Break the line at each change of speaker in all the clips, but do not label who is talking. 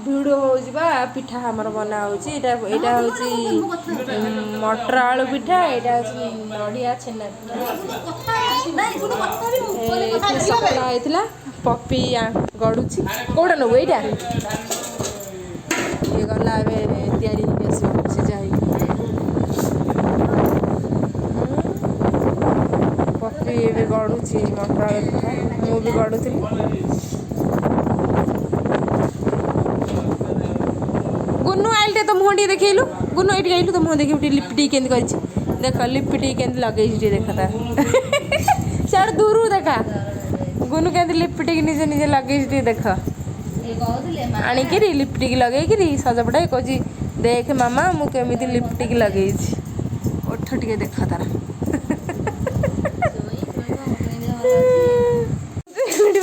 भिड़ हो पिठा हमर बना होची एटा होची मटर आलू पिठा एटा होची नडिया छेना पिठा आइथिला पप्पी गडुची कोडा न एटा ये गला एबे तयारी हेसी से जाई पप्पी एबे गडुची मटर आलू पिठा मु भी गडुथिली गुन्नू आइल तो मुह टी देखलु गुन्नू ये आइलु तो मुह देखी लिपटी केंद कर देख लिपटी केंद लगे देखता सार दूर देखा गुन्नू केंद लिपटी निजे निजे लगे देख आणिकी लिपटिक लगे सजपटा कह देख मामा मुझे लिपटिक लगे ओठ टे देख तार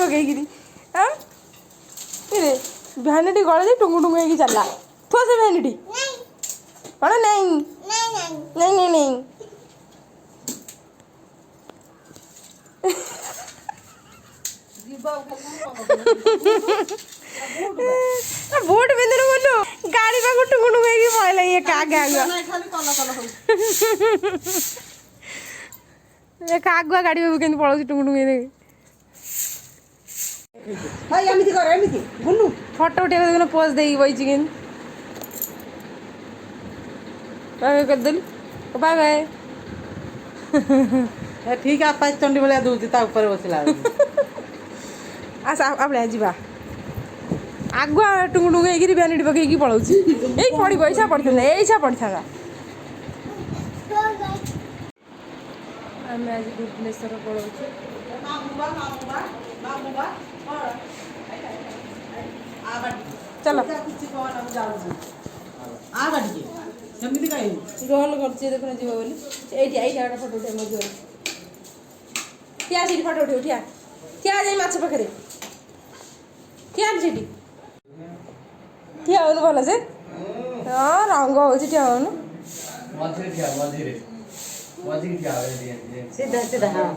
पकईकि भैनिटी गले टुंगु टुंगु हो चलला थो से भैनिटी कौन नहीं नहीं नहीं नहीं बूट बिंदु बोलू गाड़ी पाक टुंगु टुंगु हो पड़े ये आगे आगुआ गाड़ी बाबू के पड़ो टुंगु टुंगु फोटो उठे देखना पोज दे बही बाय बाय करदेलु बाय बाय
ठीक है आप चंडी भाया दूसरी ऊपर बसला
आस आप जा आगुआ टुंगु टुंगु होगी भैनिटी पकईकि पलाऊँ यही पड़ ऐसा पड़ता ऐसा पड़ता आम आज भुवनेश्वर पलाऊँ चलो रोल कर देखना जीव बोली ये फोटो उठे मो ठिया से फोटो उठे ठिया ठिया जाए माछ पाखे ठिया से ठिया हो भल से हाँ रंग हो ठिया हो
सीधा सीधा हाँ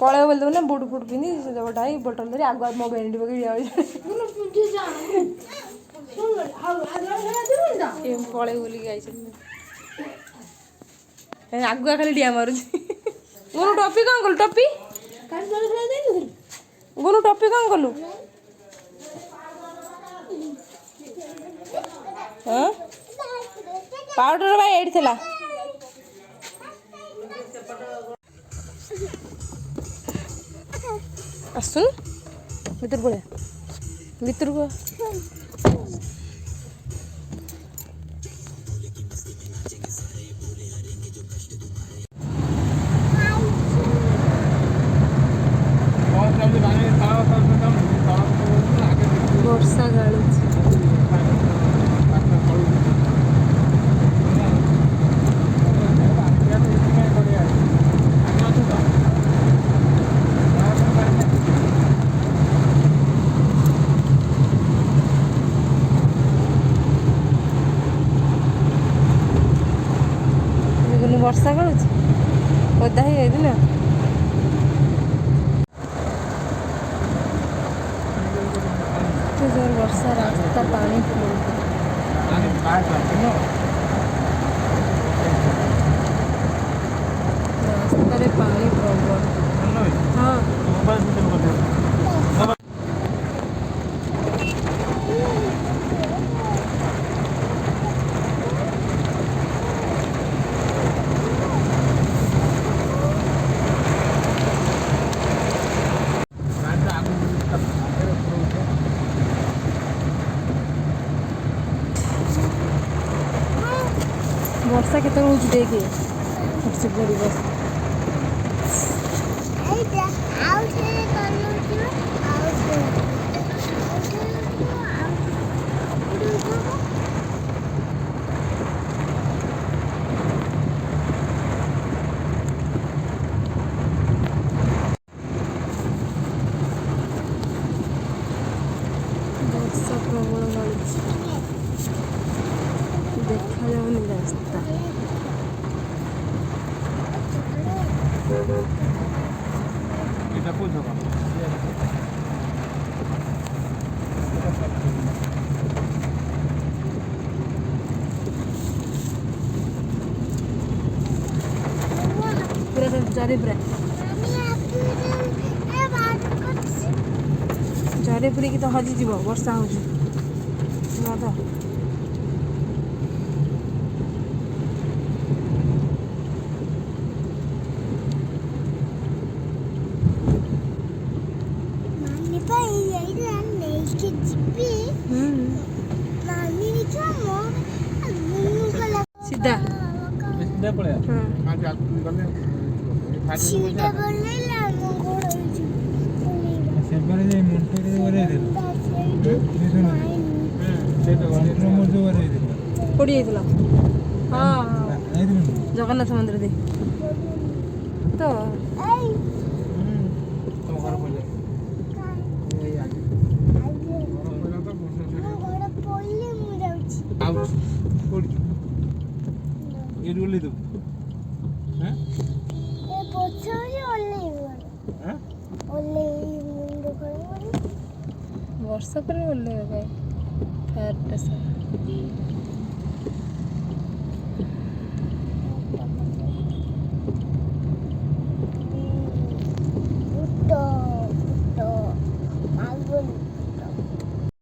पलैब बोल देना बुट फुट पिंधि जगटाई बोटल धरी आगुआ मो भैनिटी पकड़ पलैब बोल आगुआ खाली डिया मारुची गुनु टॉपी कौन कलु टॉपी गुनु टॉपी कौन कलु हाँ पाउडर भाई एडी थला आसुन भीतर पड़े भीतर को वर्षा गाड़ी वर्षा गलुच ओदा ही ना जोर वर्षा रास्ता पानी रास्तार पानी प्रबल हाँ वर्षा के देखे बड़ी बस वर्षा प्रबल देखा जाऊनी रास्ता
এটা কোন জায়গা
पूरा जारे पूरा जारे पूरी की तो हजी जीव वर्षा हो तो सीधा
সিধা পড়ে আজ গলে
सीधा बोलने लामो गोड़ होइछु
সেবারে যে মন্টরে ওরে দিল সেটা গলে নম্বর যে ওরে দিল
पड़ी जाइला हाँ
এই দিল
जगन्नाथ मंदिर दे तो
এই
তো ঘর পড়লে এই আগে ঘর পড়লা তো বসে
গোড় পড়লে মু যাଉଛି
আউ পড়ি এই রুলি তো হ্যাঁ
এ পছরে ওলেইব
হ্যাঁ
ওলেই মুন্ড করে
वर्षा पर बोले गए फायर